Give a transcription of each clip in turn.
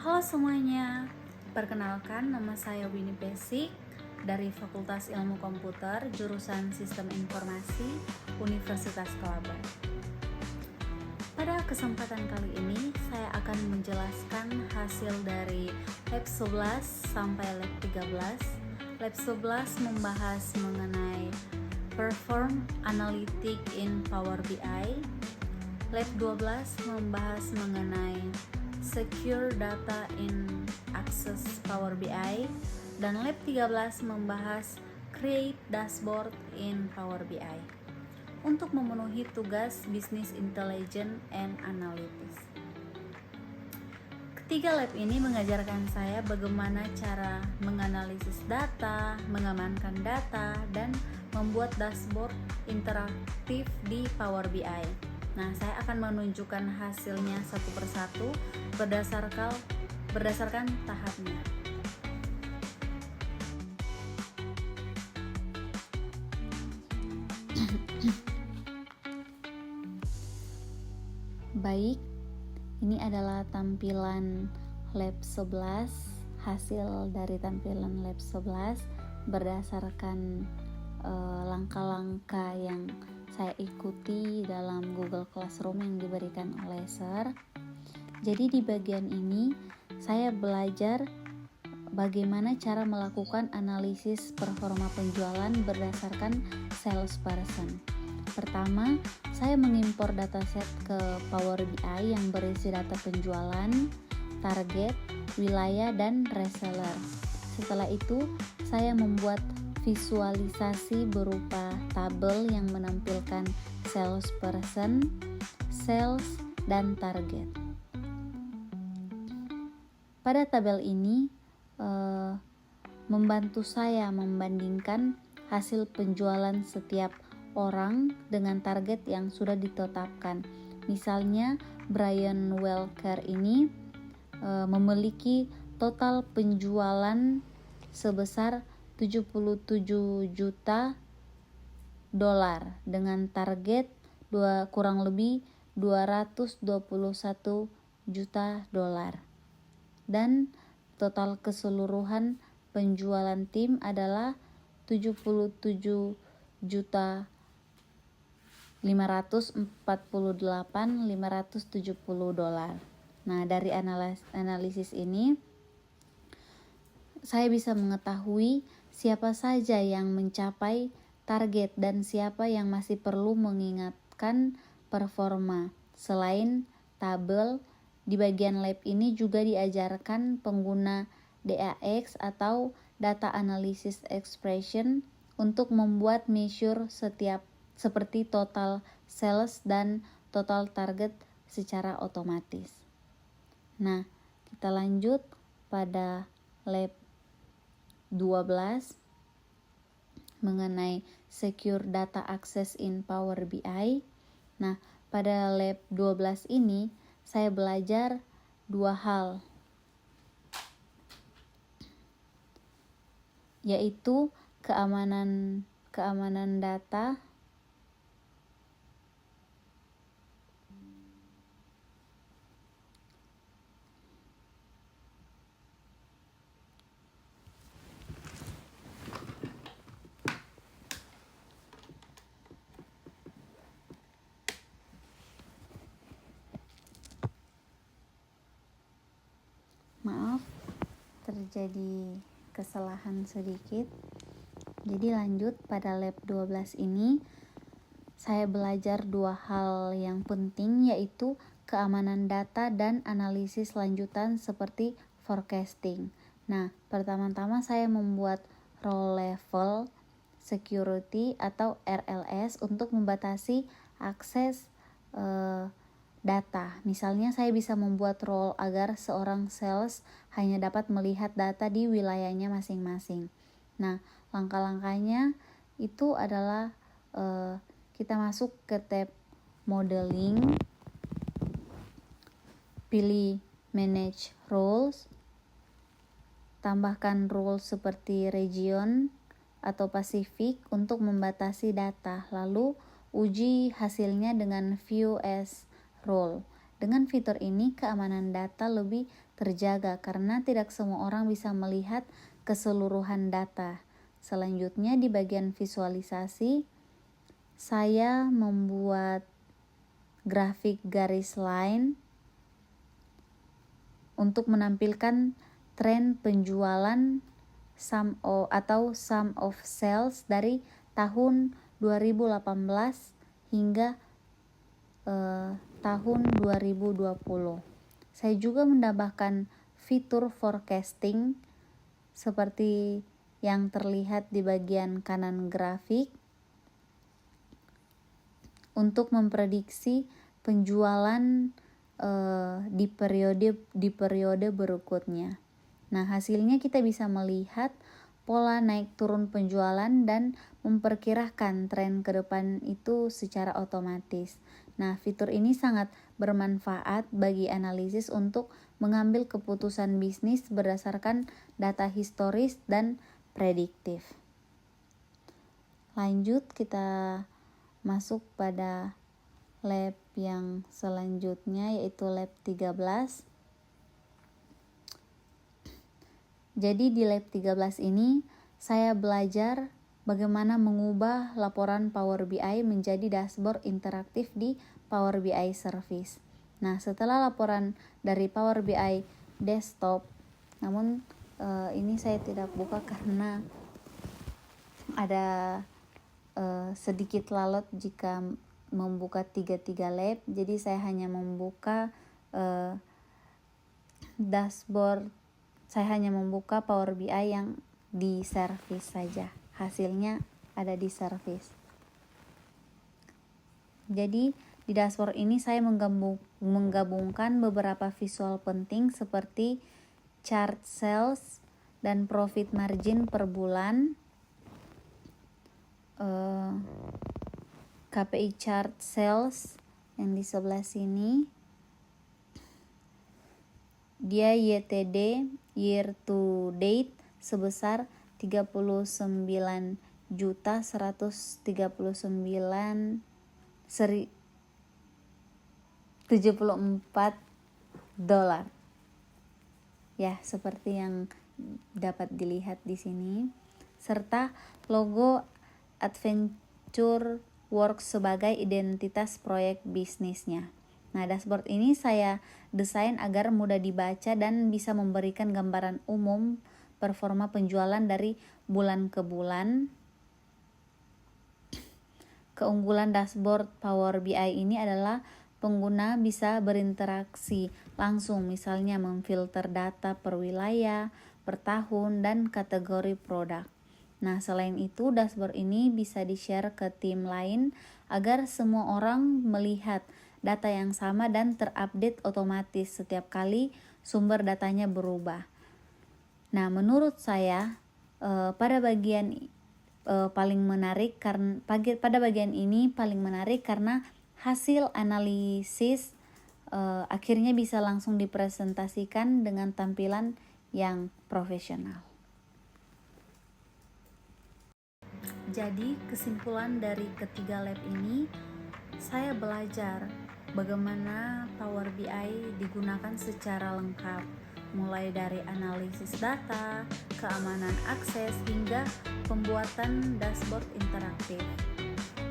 Halo semuanya, perkenalkan nama saya Winnie Basic dari Fakultas Ilmu Komputer jurusan Sistem Informasi Universitas Kelabar. Pada kesempatan kali ini saya akan menjelaskan hasil dari Lab 11 sampai Lab 13. Lab 11 membahas mengenai Perform Analytic in Power BI. Lab 12 membahas mengenai Secure Data in Access Power BI, dan Lab 13 membahas Create Dashboard in Power BI untuk memenuhi tugas Business Intelligence and Analytics. Ketiga lab ini mengajarkan saya bagaimana cara menganalisis data, mengamankan data, dan membuat dashboard interaktif di Power BI. Nah, saya akan menunjukkan hasilnya satu persatu berdasarkan tahapnya. Baik, ini adalah tampilan Lab 11, hasil dari tampilan Lab 11 berdasarkan langkah-langkah yang saya ikuti dalam Google Classroom yang diberikan oleh Sir. Jadi di bagian ini saya belajar bagaimana cara melakukan analisis performa penjualan berdasarkan salesperson. Pertama, saya mengimpor dataset ke Power BI yang berisi data penjualan, target, wilayah, dan reseller. Setelah itu, saya membuat visualisasi berupa tabel yang menampilkan salesperson, sales, dan target. Pada tabel ini membantu saya membandingkan hasil penjualan setiap orang dengan target yang sudah ditetapkan. Misalnya Brian Welker ini memiliki total penjualan sebesar 77 juta dolar dengan target kurang lebih 221 juta dolar. Dan total keseluruhan penjualan tim adalah 77 juta 548.570 dolar. Nah, dari analisis ini saya bisa mengetahui siapa saja yang mencapai target dan siapa yang masih perlu mengingatkan performa. Selain tabel, di bagian lab ini juga diajarkan pengguna DAX atau Data Analysis Expression untuk membuat measure seperti total sales dan total target secara otomatis. Nah, kita lanjut pada lab 12 mengenai Secure Data Access in Power BI. Nah, pada lab 12 ini saya belajar dua hal, yaitu keamanan data terjadi kesalahan sedikit. Jadi lanjut pada lab 12 ini saya belajar dua hal yang penting, yaitu keamanan data dan analisis lanjutan seperti forecasting. Nah, pertama-tama saya membuat role level security atau RLS untuk membatasi akses data. Misalnya saya bisa membuat role agar seorang sales hanya dapat melihat data di wilayahnya masing-masing. Nah, langkah-langkahnya itu adalah kita masuk ke tab modeling, pilih manage roles, tambahkan role seperti region atau Pasifik untuk membatasi data, lalu uji hasilnya dengan view as role. Dengan fitur ini, keamanan data lebih terjaga karena tidak semua orang bisa melihat keseluruhan data. Selanjutnya di bagian visualisasi, saya membuat grafik garis line untuk menampilkan tren penjualan sum of sales dari tahun 2018 hingga tahun 2020. Saya juga menambahkan fitur forecasting seperti yang terlihat di bagian kanan grafik untuk memprediksi penjualan di periode berikutnya. Nah, hasilnya kita bisa melihat pola naik turun penjualan dan memperkirakan tren ke depan itu secara otomatis. Nah, fitur ini sangat bermanfaat bagi analisis untuk mengambil keputusan bisnis berdasarkan data historis dan prediktif. Lanjut, kita masuk pada lab yang selanjutnya, yaitu lab 13. Jadi di lab 13 ini saya belajar bagaimana mengubah laporan Power BI menjadi dashboard interaktif di Power BI Service. Nah, setelah laporan dari Power BI desktop, namun ini saya tidak buka karena ada sedikit lalot jika membuka 33 lab. Jadi saya hanya membuka dashboard. Saya hanya membuka Power BI yang di service saja. Hasilnya ada di service. Jadi di dashboard ini saya menggabungkan beberapa visual penting seperti chart sales dan profit margin per bulan, KPI chart sales yang di sebelah sini. Dia YTD year to date sebesar 39.179.074 dolar. Ya, seperti yang dapat dilihat di sini. Serta logo Adventure Works sebagai identitas proyek bisnisnya. Nah, dashboard ini saya desain agar mudah dibaca dan bisa memberikan gambaran umum performa penjualan dari bulan ke bulan. Keunggulan dashboard Power BI ini adalah pengguna bisa berinteraksi langsung, misalnya memfilter data per wilayah, per tahun, dan kategori produk. Nah, selain itu, dashboard ini bisa di-share ke tim lain agar semua orang melihat data yang sama dan terupdate otomatis setiap kali sumber datanya berubah. Nah, menurut saya pada bagian ini paling menarik karena hasil analisis akhirnya bisa langsung dipresentasikan dengan tampilan yang profesional. Jadi, kesimpulan dari ketiga lab ini, saya belajar bagaimana Power BI digunakan secara lengkap, mulai dari analisis data, keamanan akses, hingga pembuatan dashboard interaktif.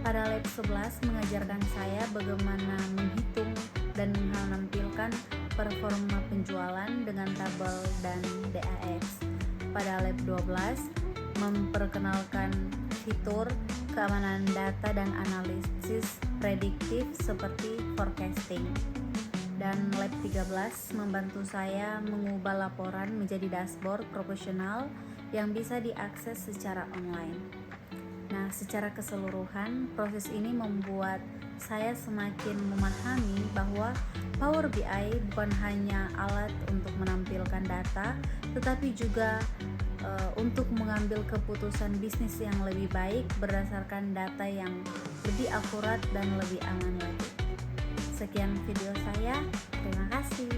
Pada lab 11 mengajarkan saya bagaimana menghitung dan menampilkan performa penjualan dengan tabel dan DAX. Pada lab 12 memperkenalkan fitur keamanan data dan analisis prediktif seperti forecasting. Dan lab 13 membantu saya mengubah laporan menjadi dashboard profesional yang bisa diakses secara online. Nah, secara keseluruhan, proses ini membuat saya semakin memahami bahwa Power BI bukan hanya alat untuk menampilkan data, tetapi juga untuk mengambil keputusan bisnis yang lebih baik berdasarkan data yang lebih akurat dan lebih aman lagi. Sekian video saya, terima kasih.